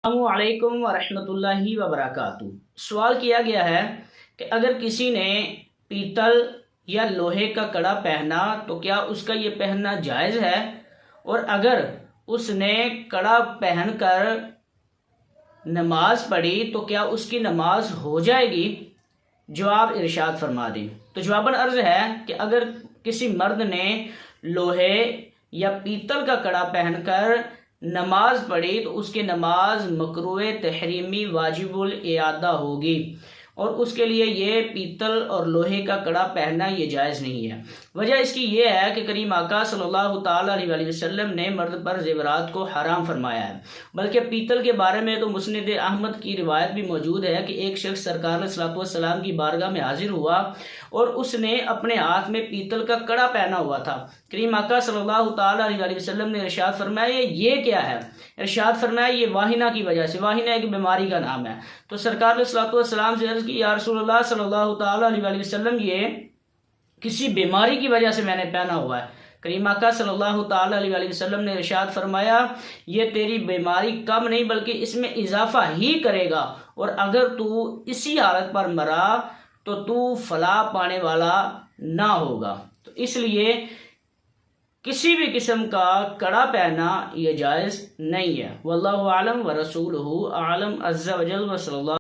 السلام علیکم ورحمۃ اللہ وبرکاتہ۔ سوال کیا گیا ہے کہ اگر کسی نے پیتل یا لوہے کا کڑا پہنا تو کیا اس کا یہ پہننا جائز ہے، اور اگر اس نے کڑا پہن کر نماز پڑھی تو کیا اس کی نماز ہو جائے گی؟ جواب ارشاد فرما دیں۔ تو جواباً عرض ہے کہ اگر کسی مرد نے لوہے یا پیتل کا کڑا پہن کر نماز پڑھی تو اس کی نماز مکروہ تحریمی واجب الاعادہ ہوگی، اور اس کے لیے یہ پیتل اور لوہے کا کڑا پہننا یہ جائز نہیں ہے۔ وجہ اس کی یہ ہے کہ کریم آقا صلی اللہ تعالیٰ علیہ وسلم نے مرد پر زیورات کو حرام فرمایا ہے، بلکہ پیتل کے بارے میں تو مسند احمد کی روایت بھی موجود ہے کہ ایک شخص سرکار علیہ الصلوۃ والسلام کی بارگاہ میں حاضر ہوا اور اس نے اپنے ہاتھ میں پیتل کا کڑا پہنا ہوا تھا۔ کریم آقا صلی اللہ تعالیٰ علیہ وسلم نے ارشاد فرمایا یہ کیا ہے؟ ارشاد فرمایا یہ واہنہ کی وجہ سے، واہنہ ایک بیماری کا نام ہے۔ تو سرکار علیہ الصلوۃ والسلام سے عرض کی یا رسول اللہ صلی اللہ تعالیٰ علیہ وسلم یہ کسی بیماری کی وجہ سے میں نے پہنا ہوا ہے۔ کریم آقا صلی اللہ تعالیٰ علیہ وسلم نے ارشاد فرمایا یہ تیری بیماری کم نہیں بلکہ اس میں اضافہ ہی کرے گا، اور اگر تو اسی حالت پر مرا تو فلاح پانے والا نہ ہوگا۔ تو اس لیے کسی بھی قسم کا کڑا پہننا یہ جائز نہیں ہے۔ واللہ اعلم ورسولہ اعلم عز وجل، وصلی اللہ